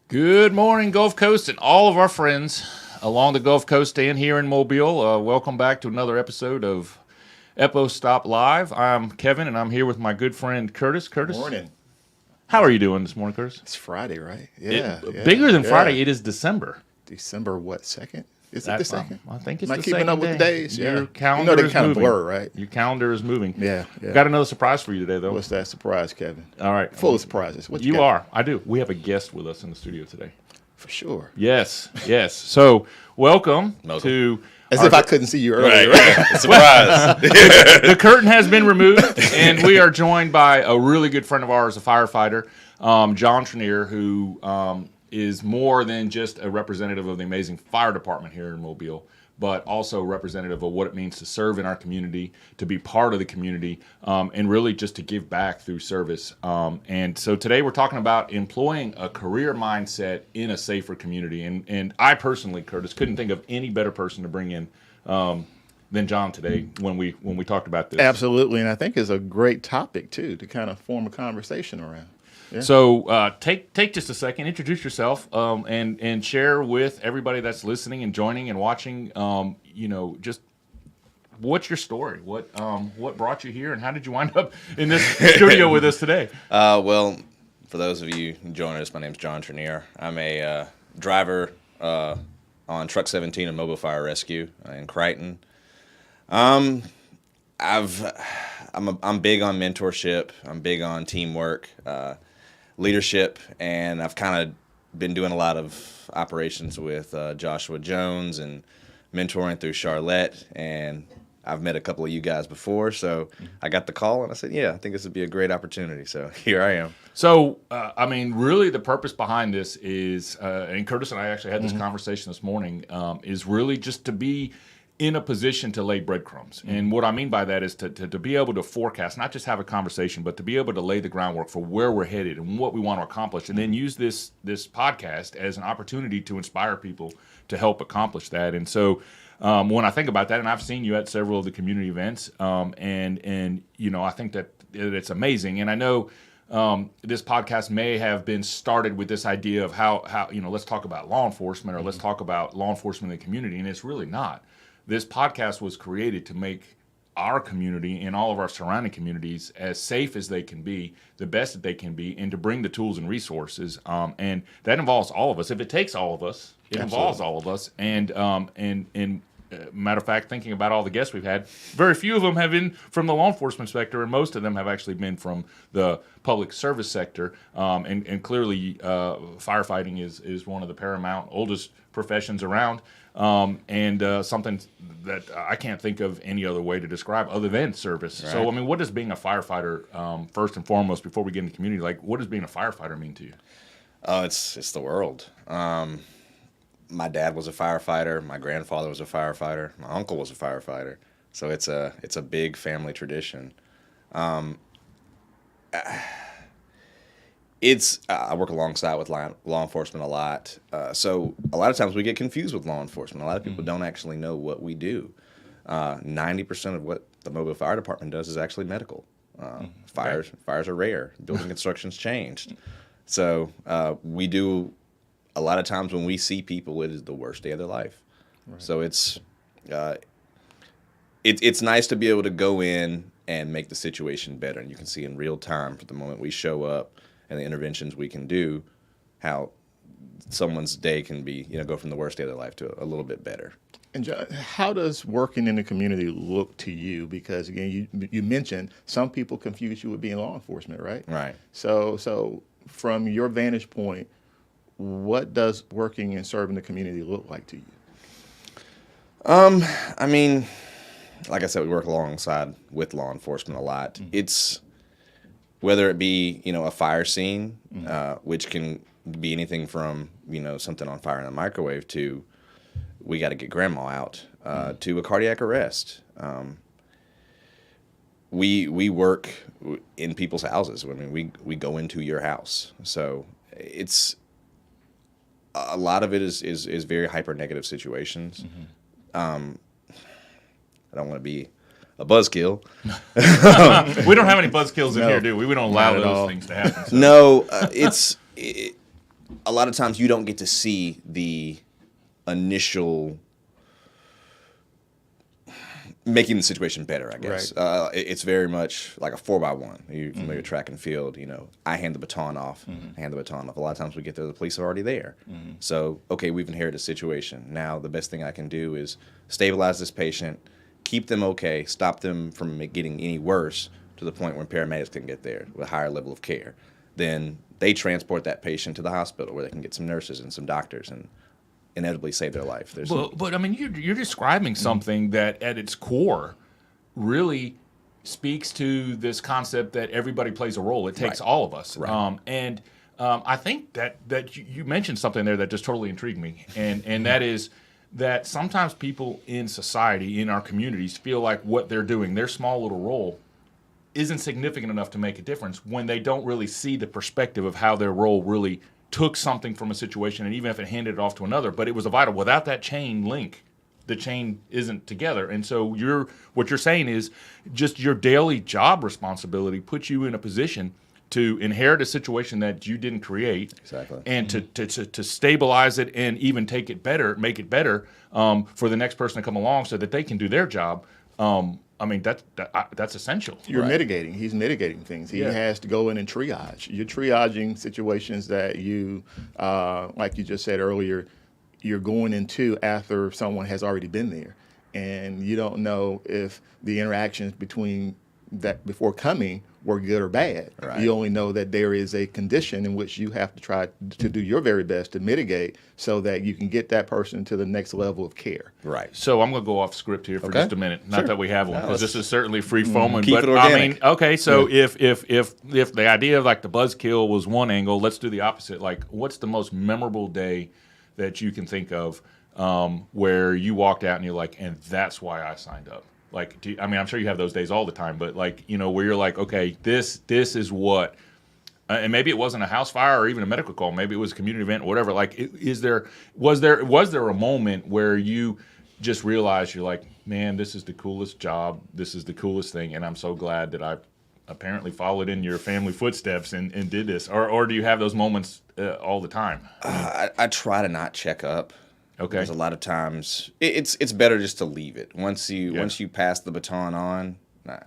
Good morning, Gulf Coast, and all of our friends along the Gulf Coast and here in Mobile. Welcome back to another episode of Epo Stop Live. I'm Kevin, and I'm here with my good friend Curtis. Curtis, Morning. How are you doing this morning, Curtis? It's Friday, right? Yeah. Bigger than Friday, it is December. December what, 2nd? Is it the 2nd? I think it's Am I the keeping second up with day. the days? Yeah. Your calendar they is kind moving. of blur, right? Your calendar is moving. Yeah. Got another surprise for you today, though. What's that surprise, Kevin? All right. Full of surprises. What You got? are. I do. We have a guest with us in the studio today. For sure. Yes. So, welcome to... As if I couldn't see you earlier. Right? Surprise. The curtain has been removed, and we are joined by a really good friend of ours, a firefighter, John Trenier, who is more than just a representative of the amazing fire department here in Mobile, but also representative of what it means to serve in our community, to be part of the community, and really just to give back through service. And so today we're talking about employing a career mindset in a safer community. And I personally, Curtis, couldn't think of any better person to bring in than John today when we talked about this. Absolutely, and I think it's a great topic, too, to kind of form a conversation around. Yeah. So take just a second, introduce yourself, and share with everybody that's listening and joining and watching. Just what's your story? What brought you here, and how did you wind up in this studio with us today? Well, for those of you joining us, my name's John Trenier. I'm a driver on Truck 17 and Mobile Fire Rescue in Crichton. I'm big on mentorship. I'm big on teamwork. Leadership, and I've kind of been doing a lot of operations with Joshua Jones and mentoring through Charlotte, and I've met a couple of you guys before, so I got the call, and I said, yeah, I think this would be a great opportunity, so here I am. So, really the purpose behind this is, and Curtis and I actually had this conversation this morning, is really just to be in a position to lay breadcrumbs. And what I mean by that is to be able to forecast, not just have a conversation, but to be able to lay the groundwork for where we're headed and what we want to accomplish, and then use this podcast as an opportunity to inspire people to help accomplish that. And so when I think about that, and I've seen you at several of the community events, and I think that it's amazing. And I know this podcast may have been started with this idea of how let's talk about law enforcement, or let's talk about law enforcement in the community, and it's really not. This podcast was created to make our community and all of our surrounding communities as safe as they can be, the best that they can be, and to bring the tools and resources. And that involves all of us. If it takes all of us, it involves all of us. And matter of fact, thinking about all the guests we've had, very few of them have been from the law enforcement sector, and most of them have actually been from the public service sector. And clearly, firefighting is one of the paramount oldest professions around. And something that I can't think of any other way to describe other than service. Right. So, what does being a firefighter, first and foremost, before we get into the community, what does being a firefighter mean to you? It's the world. My dad was a firefighter. My grandfather was a firefighter. My uncle was a firefighter. So it's a big family tradition. I work alongside with law enforcement a lot. So a lot of times we get confused with law enforcement. A lot of people don't actually know what we do. 90% of what the Mobile Fire Department does is actually medical. Fires are rare. Building construction's changed. So we do, a lot of times when we see people, it is the worst day of their life. Right. So it's nice to be able to go in and make the situation better. And you can see in real time, from the moment we show up and the interventions we can do, how someone's day can be, go from the worst day of their life to a little bit better. And John, how does working in the community look to you? Because again, you mentioned some people confuse you with being law enforcement, right? Right. So from your vantage point, what does working and serving the community look like to you? like I said, we work alongside with law enforcement a lot. It's whether it be, a fire scene, which can be anything from, something on fire in a microwave to we got to get grandma out, to a cardiac arrest. We work in people's houses. I mean, we go into your house. So it's a lot of it is very hyper negative situations. I don't want to be a buzzkill. We don't have any buzzkills in here, do we? We don't allow Not at those all. things to happen. So. No, a lot of times you don't get to see the initial making the situation better, I guess. Right. It's very much like a 4x1. You're familiar with track and field. I hand the baton off. I hand the baton off. A lot of times we get there, the police are already there. So, okay, we've inherited a situation. Now the best thing I can do is stabilize this patient, keep them okay, stop them from getting any worse to the point where paramedics can get there with a higher level of care. Then they transport that patient to the hospital where they can get some nurses and some doctors and inevitably save their life. But I mean, you're describing something that at its core really speaks to this concept that everybody plays a role. It takes all of us. Right. I think that you mentioned something there that just totally intrigued me, and that is that sometimes people in society, in our communities, feel like what they're doing, their small little role, isn't significant enough to make a difference when they don't really see the perspective of how their role really took something from a situation, and even if it handed it off to another, but it was a vital. Without that chain link, the chain isn't together. And so what you're saying is just your daily job responsibility puts you in a position to inherit a situation that you didn't create, Exactly. and to stabilize it and even make it better for the next person to come along so that they can do their job. I mean, that's essential. You're Right. mitigating. He's mitigating things. He Yeah. has to go in and triage. You're triaging situations that you, like you just said earlier, you're going into after someone has already been there. And you don't know if the interactions between that before coming were good or bad. Right. You only know that there is a condition in which you have to try to do your very best to mitigate so that you can get that person to the next level of care. Right. So I'm going to go off script here for Okay. just a minute. Not Sure. that we have one, No, because this let's is certainly free foaming. keep But it I organic. mean, okay. So if the idea of like the buzzkill was one angle, let's do the opposite. Like, what's the most memorable day that you can think of where you walked out and you're like, and that's why I signed up? Like, I'm sure you have those days all the time, but like, where you're like, okay, this is what. And maybe it wasn't a house fire or even a medical call. Maybe it was a community event or whatever. Like, was there a moment where you just realized you're like, man, this is the coolest job. This is the coolest thing. And I'm so glad that I apparently followed in your family footsteps and did this. Or do you have those moments all the time? I try to not check up. Okay. Because a lot of times it's better just to leave it. Once you pass the baton on, I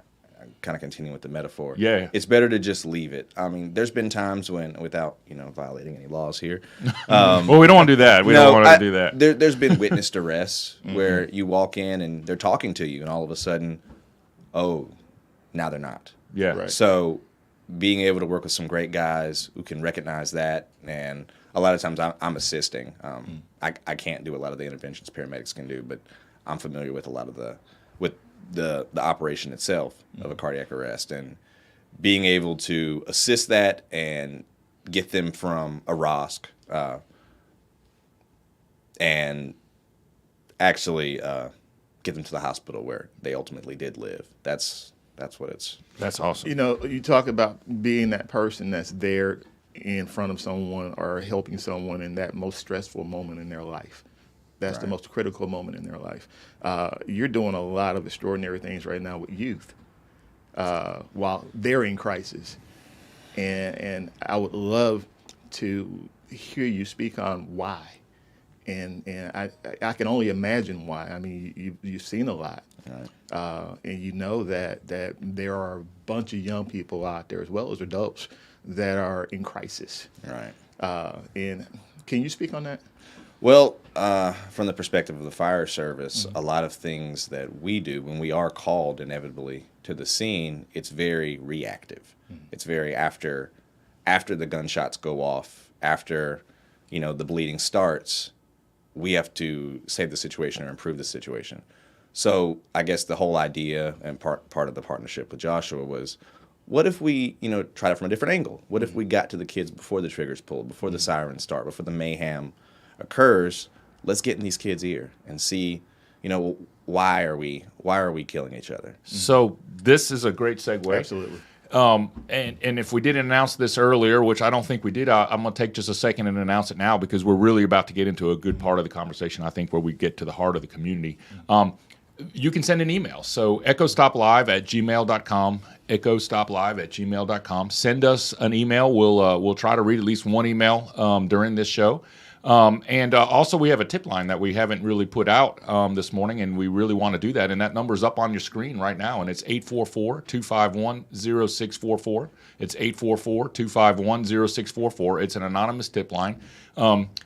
kind of continue with the metaphor. Yeah. It's better to just leave it. I mean, there's been times when, without violating any laws here. Well, we don't want to do that. We don't want to do that. There's been witnessed arrests where you walk in and they're talking to you, and all of a sudden, oh, now they're not. Yeah. Right. So being able to work with some great guys who can recognize that, and a lot of times I'm assisting. I can't do a lot of the interventions paramedics can do, but I'm familiar with a lot of the operation itself of a cardiac arrest, and being able to assist that and get them from a ROSC and actually get them to the hospital where they ultimately did live. That's what it's. That's awesome. You talk about being that person that's there in front of someone or helping someone in that most stressful moment in their life. That's the Right. most critical moment in their life. You're doing a lot of extraordinary things right now with youth while they're in crisis. And I would love to hear you speak on why. And I can only imagine why. I mean, you've seen a lot. Right. And you know that there are a bunch of young people out there, as well as adults, that are in crisis. Right. And can you speak on that? Well, from the perspective of the fire service, a lot of things that we do when we are called inevitably to the scene, it's very reactive. It's very after the gunshots go off, after the bleeding starts, we have to save the situation or improve the situation. So I guess the whole idea and part of the partnership with Joshua was, what if we, tried it from a different angle? What if we got to the kids before the trigger's pulled, before the sirens start, before the mayhem occurs? Let's get in these kids' ear and see, why are we killing each other? So this is a great segue. Absolutely. And if we didn't announce this earlier, which I don't think we did, I'm going to take just a second and announce it now, because we're really about to get into a good part of the conversation, I think, where we get to the heart of the community. You can send an email. So echostoplive@gmail.com, echostoplive@gmail.com. Send us an email. We'll try to read at least one email during this show. And also, we have a tip line that we haven't really put out this morning, and we really want to do that. And that number is up on your screen right now, and it's 844-251-0644. It's 844-251-0644. It's an anonymous tip line.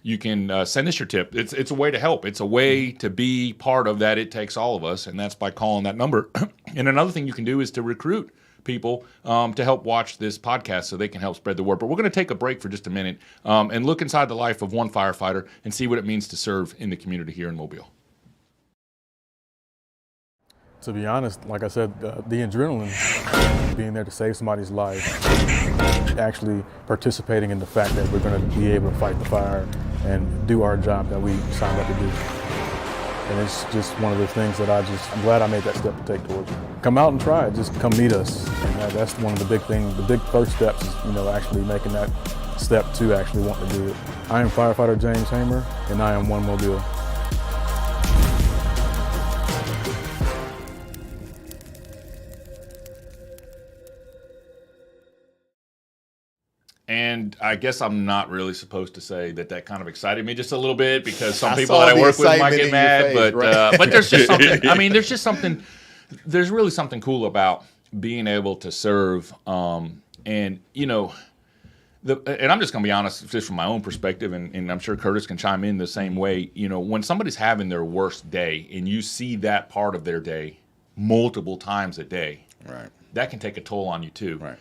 You can send us your tip. It's a way to help. It's a way to be part of that. It takes all of us, and that's by calling that number. And another thing you can do is to recruit people to help watch this podcast so they can help spread the word. But we're going to take a break for just a minute and look inside the life of one firefighter and see what it means to serve in the community here in Mobile. To be honest, like I said, the adrenaline, being there to save somebody's life, actually participating in the fact that we're going to be able to fight the fire and do our job that we signed up to do. And it's just one of the things that I'm glad I made that step to take towards it. Come out and try it, just come meet us. And that's one of the big things, the big first steps is, actually making that step to actually want to do it. I am Firefighter James Hamer, and I am One Mobile. And I guess I'm not really supposed to say that kind of excited me just a little bit, because some people that I work with might get mad. But there's just something. I mean, there's really something cool about being able to serve. And I'm just going to be honest, just from my own perspective, and I'm sure Curtis can chime in the same way. When somebody's having their worst day, and you see that part of their day multiple times a day, Right. that can take a toll on you too. Right.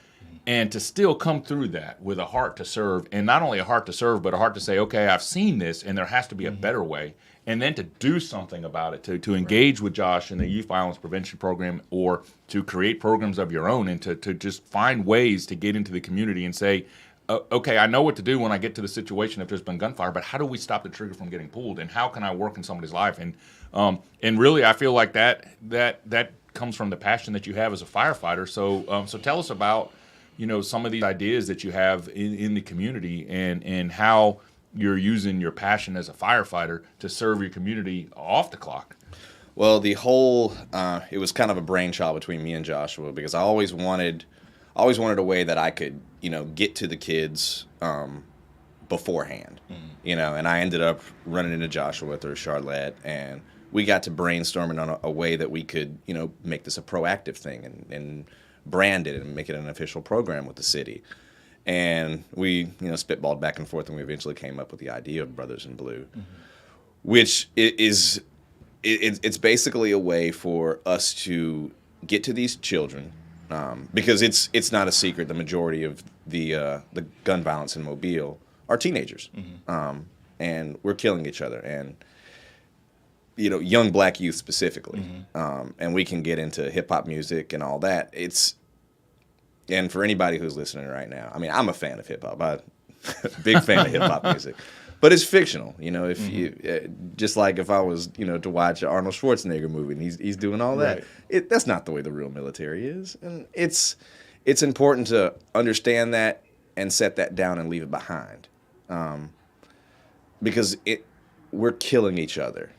And to still come through that with a heart to serve, and not only a heart to serve, but a heart to say, okay, I've seen this, and there has to be a better way, and then to do something about it, to engage with Josh in the Youth Violence Prevention Program, or to create programs of your own, and to just find ways to get into the community and say, okay, I know what to do when I get to the situation if there's been gunfire, but how do we stop the trigger from getting pulled, and how can I work in somebody's life? And really, I feel like that comes from the passion that you have as a firefighter. So tell us about some of these ideas that you have in the community, and how you're using your passion as a firefighter to serve your community off the clock. Well, the whole it was kind of a brainchild between me and Joshua, because I always wanted a way that I could get to the kids beforehand, and I ended up running into Joshua through Charlotte, and we got to brainstorming on a way that we could make this a proactive thing and brand it and make it an official program with the city. And we spitballed back and forth, and we eventually came up with the idea of Brothers in Blue, which it's basically a way for us to get to these children, because it's not a secret, the majority of the gun violence in Mobile are teenagers, and we're killing each other, and young black youth specifically. And we can get into hip hop music and all that. And for anybody who's listening right now, I mean, I'm a fan of hip hop. I'm big fan of hip hop music, but it's fictional. If you just like if I was to watch an Arnold Schwarzenegger movie and he's doing all that, that's not the way the real military is. And it's important to understand that and set that down and leave it behind, because we're killing each other.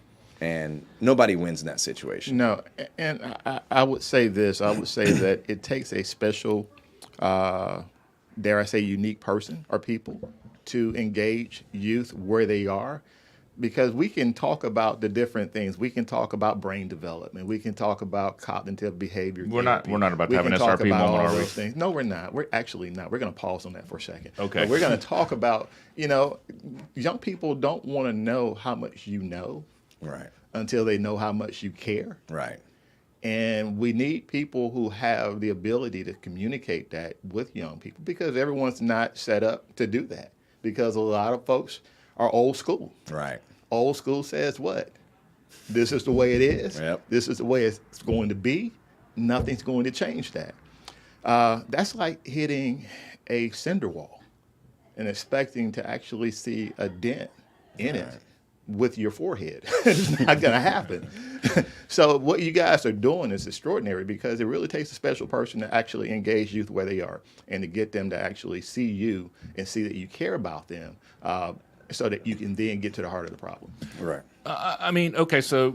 And nobody wins in that situation. No, and I would say this. I would say that it takes a special, dare I say, unique person or people to engage youth where they are, because we can talk about the different things. We can talk about brain development. We can talk about cognitive behavior. We're not about to have an SRP moment, are we? Things. No, we're not. We're actually not. We're going to pause on that for a second. Okay. But we're going to talk about, young people don't want to know how much you know. Right. Until they know how much you care. Right. And we need people who have the ability to communicate that with young people, because everyone's not set up to do that, because a lot of folks are old school. Right. Old school says what? This is the way it is. Yep. This is the way it's going to be. Nothing's going to change that. That's like hitting a cinder wall and expecting to actually see a dent in it with your forehead. It's not going to happen. So what you guys are doing is extraordinary, because it really takes a special person to actually engage youth where they are and to get them to actually see you and see that you care about them, so that you can then get to the heart of the problem. Right. I mean, okay, so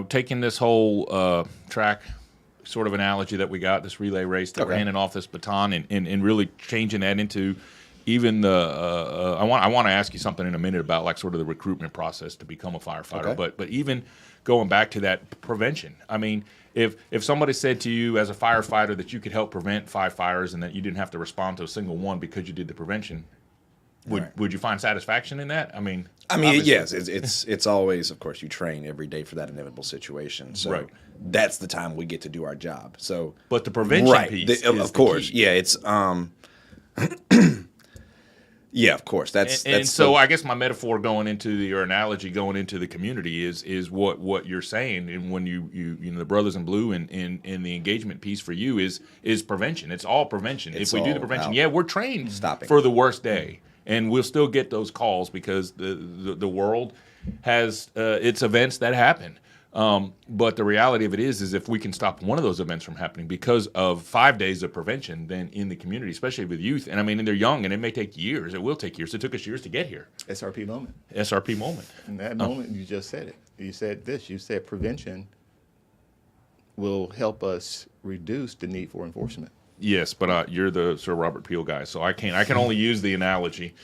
taking this whole track sort of analogy that we got, this relay race that we're handing off this baton, and really changing that into even the I want to ask you something in a minute about like sort of the recruitment process to become a firefighter, but even going back to that prevention. I mean, if somebody said to you as a firefighter that you could help prevent 5 fires and that you didn't have to respond to a single one because you did the prevention, would you find satisfaction in that? I mean, yes, it's always, of course, you train every day for that inevitable situation. So that's the time we get to do our job. So, but the prevention piece, of course, it's yeah, of course. That's so. I guess my metaphor going into your analogy going into the community is what you're saying, and when you the Brothers in Blue and the engagement piece for you is prevention. It's all prevention. If we do the prevention, we're trained for the worst day, and we'll still get those calls because the world has its events that happen. But the reality of it is if we can stop one of those events from happening because of 5 days of prevention, then in the community, especially with youth, and I mean, and they're young, and it may take years. It will take years. It took us years to get here. SRP moment. SRP moment. In that moment, you just said it. You said this. You said prevention will help us reduce the need for enforcement. Yes, but you're the Sir Robert Peel guy, so I can only use the analogy,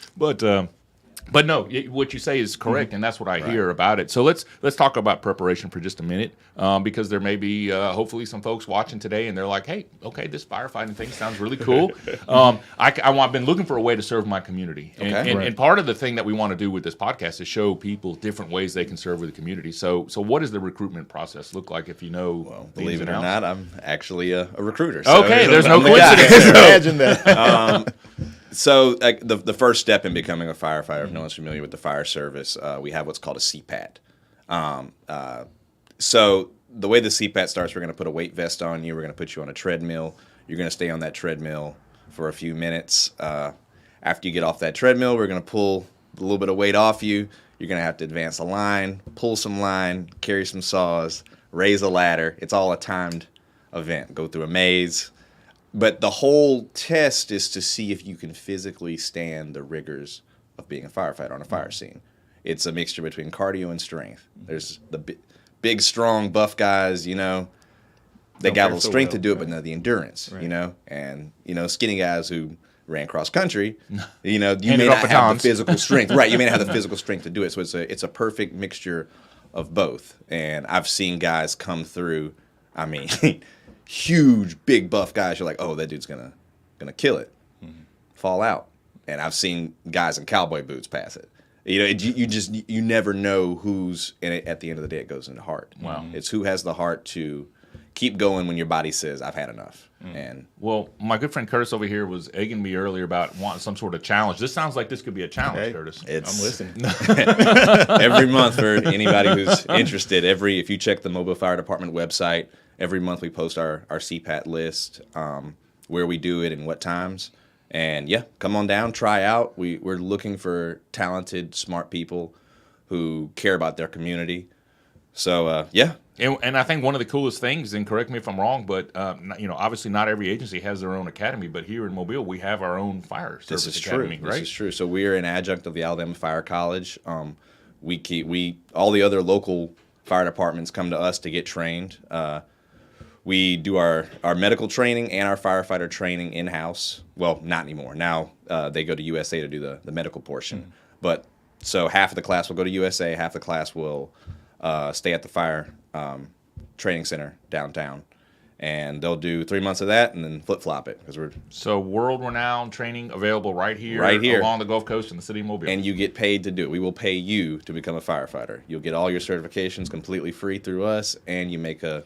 But no, what you say is correct, and that's what I hear about it. So let's talk about preparation for just a minute, because there may be hopefully some folks watching today, and they're like, "Hey, okay, this firefighting thing sounds really cool. I've been looking for a way to serve my community, and part of the thing that we want to do with this podcast is show people different ways they can serve with the community. So what does the recruitment process look like if you know? Well, believe it or not, I'm actually a recruiter. So okay, there's no coincidence. Imagine that. So like the first step in becoming a firefighter, if no one's familiar with the fire service, we have what's called a CPAT. So the way the CPAT starts, we're going to put a weight vest on you. We're going to put you on a treadmill. You're going to stay on that treadmill for a few minutes. After you get off that treadmill, we're going to pull a little bit of weight off you. You're going to have to advance a line, pull some line, carry some saws, raise a ladder. It's all a timed event. Go through a maze. But the whole test is to see if you can physically stand the rigors of being a firefighter on a fire scene. It's a mixture between cardio and strength. There's the big, strong, buff guys, they got a little strength to do it, but no, the endurance, and, skinny guys who ran cross country, you may not have the physical strength. Right, you may not have the physical strength to do it. So it's a perfect mixture of both. And I've seen guys come through, I mean, huge, big, buff guys. You're like, oh, that dude's gonna kill it, fall out. And I've seen guys in cowboy boots pass it. You never know who's in it. At the end of the day, it goes into heart. Wow. It's who has the heart to keep going when your body says, I've had enough. And well, my good friend Curtis over here was egging me earlier about wanting some sort of challenge. This sounds like this could be a challenge, Curtis. I'm listening. Every month for anybody who's interested, if you check the Mobile Fire Department website, every month we post our CPAT list, where we do it and what times. And yeah, come on down, try out. We're looking for talented, smart people who care about their community. So yeah. And I think one of the coolest things, and correct me if I'm wrong, but obviously not every agency has their own academy, but here in Mobile we have our own fire service academy, right? This is true. So we are an adjunct of the Alabama Fire College. All the other local fire departments come to us to get trained. We do our medical training and our firefighter training in-house. Well, not anymore. Now they go to USA to do the medical portion. But so half of the class will go to USA, half the class will stay at the fire training center downtown. And they'll do 3 months of that and then flip-flop it. So world-renowned training available right here along the Gulf Coast in the city of Mobile. And you get paid to do it. We will pay you to become a firefighter. You'll get all your certifications completely free through us, and you make a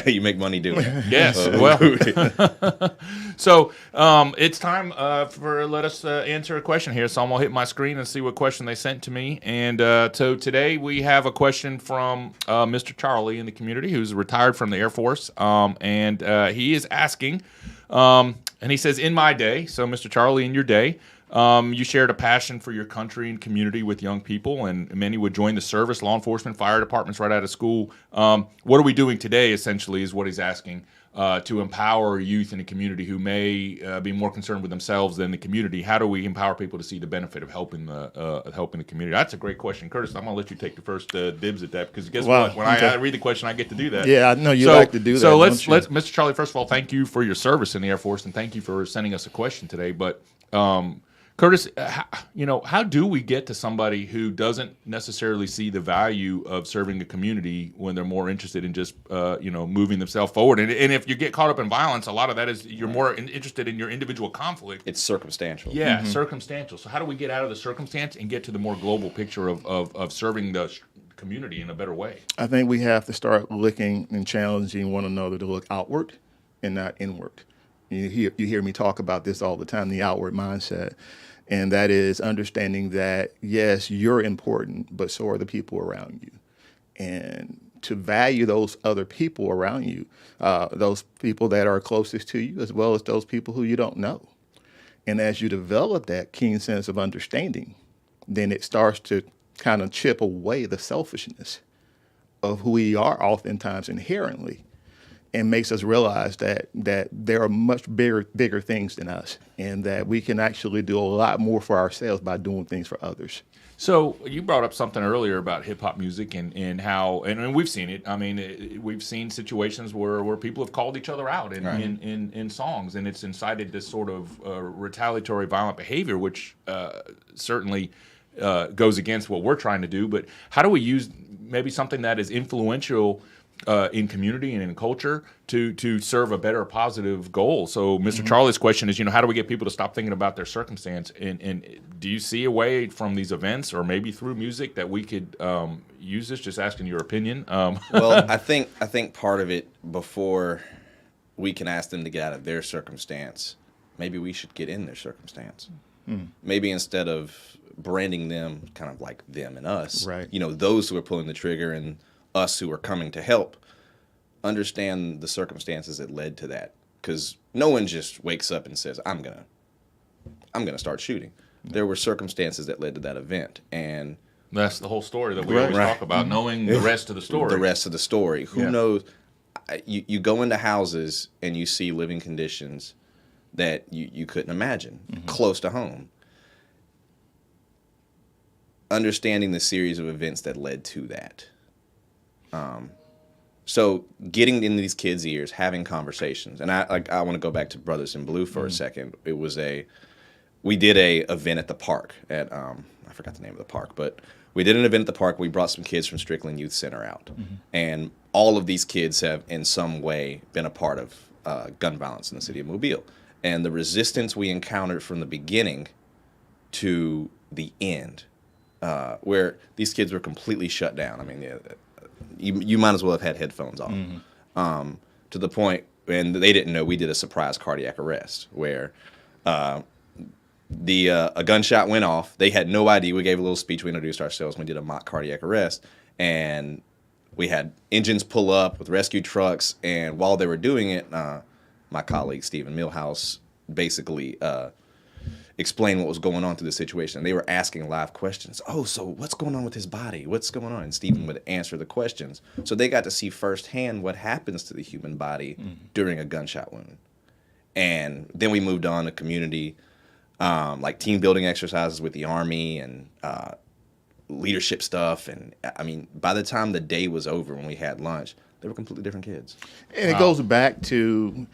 You make money doing it. Yes. Well, so it's time let us answer a question here. So I'm going to hit my screen and see what question they sent to me. And so today we have a question from Mr. Charlie in the community, who's retired from the Air Force. And he is asking, and he says, in my day, so Mr. Charlie, in your day, you shared a passion for your country and community with young people, and many would join the service, law enforcement, fire departments right out of school. What are we doing today, essentially, is what he's asking, to empower youth in the community who may be more concerned with themselves than the community? How do we empower people to see the benefit of helping the community? That's a great question. Curtis, I'm going to let you take the first dibs at that, because guess what? When I read the question, I get to do that. Yeah, I know you like to do that. So let's Mr. Charlie, first of all, thank you for your service in the Air Force, and thank you for sending us a question today. But Curtis, how do we get to somebody who doesn't necessarily see the value of serving the community when they're more interested in just, moving themselves forward? And if you get caught up in violence, a lot of that is you're more interested in your individual conflict. It's circumstantial. Yeah, circumstantial. So how do we get out of the circumstance and get to the more global picture of serving the community in a better way? I think we have to start looking and challenging one another to look outward and not inward. You hear me talk about this all the time, the outward mindset. And that is understanding that, yes, you're important, but so are the people around you. And to value those other people around you, those people that are closest to you, as well as those people who you don't know. And as you develop that keen sense of understanding, then it starts to kind of chip away the selfishness of who we are oftentimes inherently, and makes us realize that there are much bigger things than us, and that we can actually do a lot more for ourselves by doing things for others. So you brought up something earlier about hip hop music and how, and we've seen it. I mean, we've seen situations where people have called each other out in songs, and it's incited this sort of retaliatory, violent behavior, which certainly goes against what we're trying to do. But how do we use maybe something that is influential in community and in culture to serve a better positive goal? So Mr. Charlie's question is, how do we get people to stop thinking about their circumstance? And do you see a way from these events, or maybe through music, that we could use this? Just asking your opinion. Well, I think part of it, before we can ask them to get out of their circumstance, maybe we should get in their circumstance. Maybe instead of branding them kind of like them and us, right? Those who are pulling the trigger and us who are coming to help, understand the circumstances that led to that. Because no one just wakes up and says, I'm gonna start shooting. There were circumstances that led to that event, and that's the whole story that we always talk about, knowing the rest of the story. The rest of the story. Who knows? You go into houses and you see living conditions that you couldn't imagine, close to home. Understanding the series of events that led to that. So getting in these kids' ears, having conversations, and I want to go back to Brothers in Blue for a second. We did a event at the park at I forgot the name of the park, but we did an event at the park. We brought some kids from Strickland Youth Center out, and all of these kids have in some way been a part of gun violence in the city of Mobile, and the resistance we encountered from the beginning to the end, where these kids were completely shut down. I mean, you might as well have had headphones on, to the point, and they didn't know we did a surprise cardiac arrest where a gunshot went off. They had no idea. We gave a little speech. We introduced ourselves. We did a mock cardiac arrest, and we had engines pull up with rescue trucks. And while they were doing it, my colleague Stephen Millhouse basically explain what was going on through the situation. They were asking live questions. Oh, so what's going on with his body? What's going on? And Stephen would answer the questions. So they got to see firsthand what happens to the human body during a gunshot wound. And then we moved on to community, like team building exercises with the Army and leadership stuff. And I mean, by the time the day was over when we had lunch, they were completely different kids. And it goes back to,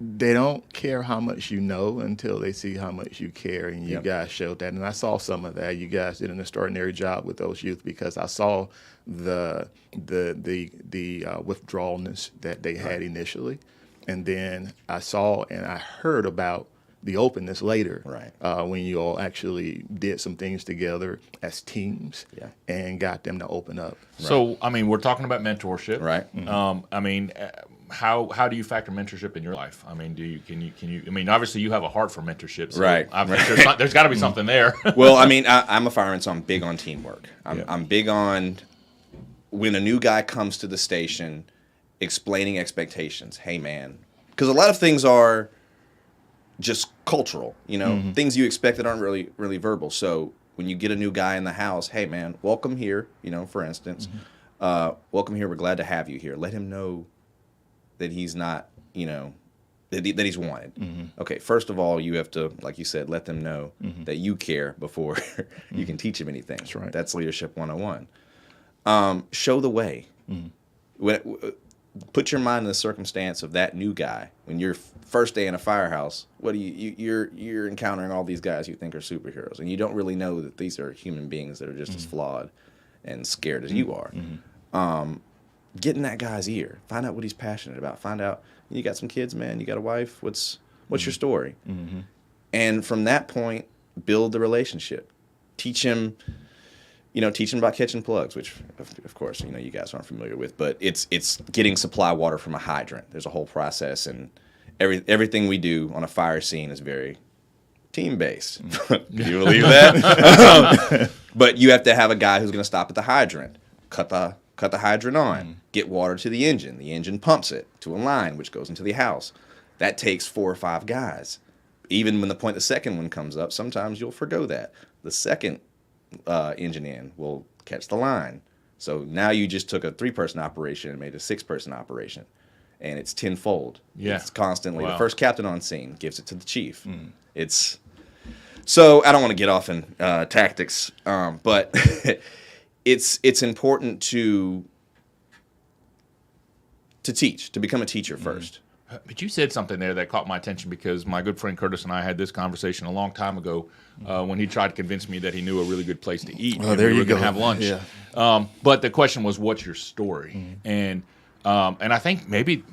they don't care how much you know until they see how much you care, and you guys showed that. And I saw some of that. You guys did an extraordinary job with those youth, because I saw the withdrawalness that they had initially, and then I saw and I heard about the openness later, Right. when you all actually did some things together as teams, Yeah. and got them to open up. So, I mean, we're talking about mentorship, Right. I mean, how do you factor mentorship in your life? I mean, can you? I mean, obviously you have a heart for mentorship, so Right. I think there's got to be something there. Well, I mean, I'm a fireman, so I'm big on teamwork. I'm big on when a new guy comes to the station, explaining expectations. Hey, man, because a lot of things are just cultural, things you expect that aren't really verbal. So when you get a new guy in the house, hey, man, welcome here, for instance, welcome here. We're glad to have you here. Let him know that he's not, that he's wanted. Okay, first of all, you have to, like you said, let them know that you care before you can teach him anything. That's right. That's leadership 101. Show the way. Put your mind in the circumstance of that new guy. When you're first day in a firehouse, what do you're encountering all these guys you think are superheroes, and you don't really know that these are human beings that are just as flawed and scared as you are. Get in that guy's ear. Find out what he's passionate about. Find out, you got some kids, man. You got a wife. What's your story? And from that point, build the relationship. Teach him about catching plugs, which of course, you guys aren't familiar with, but it's getting supply water from a hydrant. There's a whole process, and everything we do on a fire scene is very team-based. Do you believe that? But you have to have a guy who's going to stop at the hydrant, cut the hydrant on, get water to the engine. The engine pumps it to a line, which goes into the house. That takes 4 or 5 guys. Even when the second one comes up, sometimes you'll forgo that. The second engine in will catch the line. So now you just took a 3-person operation and made a 6-person operation, and it's tenfold. Yeah. It's constantly Wow. the first captain on scene gives it to the chief. It's so I don't want to get off in tactics, but it's important to teach, to become a teacher first. But you said something there that caught my attention, because my good friend Curtis and I had this conversation a long time ago when he tried to convince me that he knew a really good place to eat. Oh, and there we you were gonna go. have lunch. Yeah. But the question was, what's your story? And I think maybe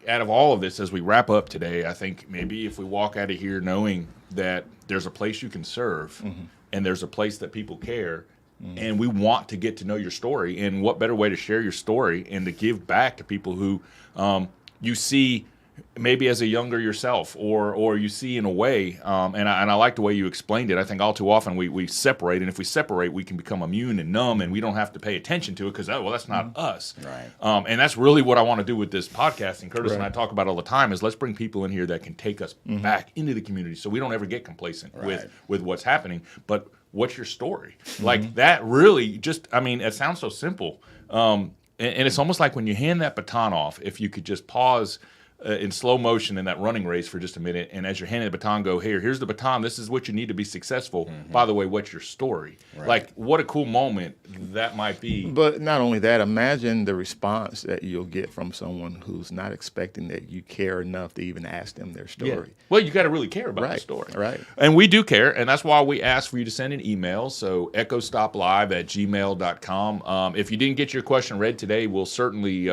out of all of this, as we wrap up today, I think maybe if we walk out of here knowing that there's a place you can serve, and there's a place that people care, and we want to get to know your story, and what better way to share your story and to give back to people who you see maybe as a younger yourself, or you see in a way, and I like the way you explained it. I think all too often we separate, and if we separate, we can become immune and numb, and we don't have to pay attention to it because, well, that's not us. Right. And that's really what I want to do with this podcast, and Curtis and I Right. talk about all the time, is let's bring people in here that can take us back into the community so we don't ever get complacent Right. with what's happening. But what's your story? Like that really just, I mean, it sounds so simple. And it's almost like when you hand that baton off, if you could just pause in slow motion in that running race for just a minute, and as you're handing the baton, go, here's the baton. This is what you need to be successful. By the way, what's your story? Right. Like, what a cool moment that might be. But not only that, imagine the response that you'll get from someone who's not expecting that you care enough to even ask them their story. Yeah. Well, you got to really care about the Right, story. right. And we do care, and that's why we ask for you to send an email. So echostoplive@gmail.com. If you didn't get your question read today, we'll certainly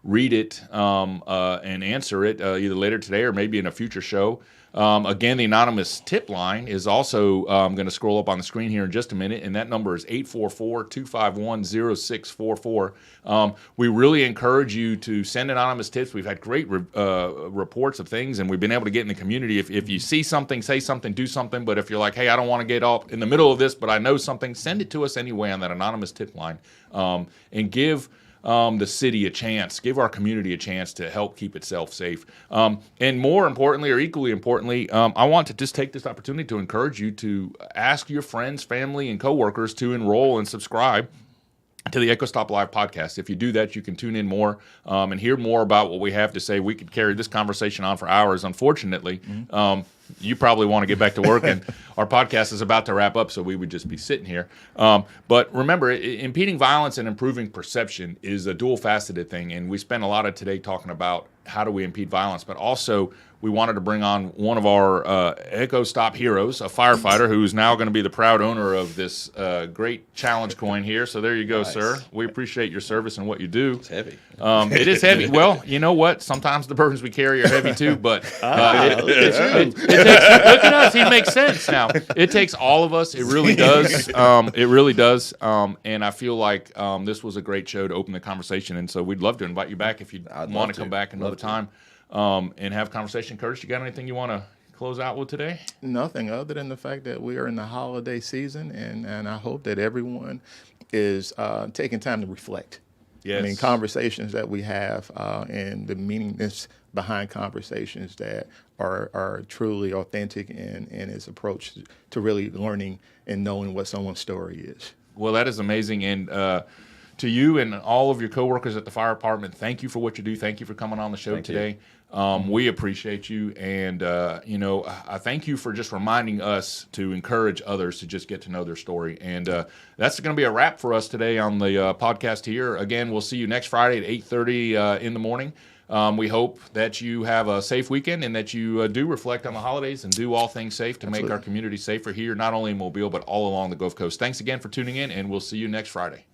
read it and answer it either later today or maybe in a future show. Again, the anonymous tip line is also going to scroll up on the screen here in just a minute, and that number is 844-251-0644. We really encourage you to send anonymous tips. We've had great reports of things, and we've been able to get in the community. If you see something, say something, do something. But if you're like, hey, I don't want to get up in the middle of this, but I know something, send it to us anyway on that anonymous tip line, and give the city a chance, give our community a chance to help keep itself safe. And more importantly, or equally importantly, I want to just take this opportunity to encourage you to ask your friends, family, and coworkers to enroll and subscribe to the Echo Stop Live podcast. If you do that, you can tune in more and hear more about what we have to say. We could carry this conversation on for hours. Unfortunately, you probably want to get back to work, and our podcast is about to wrap up, so we would just be sitting here. But remember, impeding violence and improving perception is a dual-faceted thing, and we spent a lot of today talking about how do we impede violence, but also we wanted to bring on one of our Echo Stop heroes, a firefighter who's now going to be the proud owner of this great challenge coin here. So there you go, Nice. sir. We appreciate your service and what you do. It's heavy. It is heavy. Well, you know what? Sometimes the burdens we carry are heavy too, but it takes, look at us. He makes sense now. It takes all of us. It really does. It really does. And I feel like this was a great show to open the conversation. And so we'd love to invite you back if you want to come back another time and have a conversation. Curtis, you got anything you want to close out with today? Nothing other than the fact that we are in the holiday season, and I hope that everyone is taking time to reflect. Yes. I mean, conversations that we have and the meaningness behind conversations that are truly authentic in its approach to really learning and knowing what someone's story is. Well, that is amazing. And to you and all of your coworkers at the fire department, thank you for what you do. Thank you for coming on the show today. We appreciate you. And, I thank you for just reminding us to encourage others to just get to know their story. And that's going to be a wrap for us today on the podcast here. Again, we'll see you next Friday at 8:30 in the morning. We hope that you have a safe weekend and that you do reflect on the holidays and do all things safe to make our community safer here, not only in Mobile, but all along the Gulf Coast. Thanks again for tuning in, and we'll see you next Friday.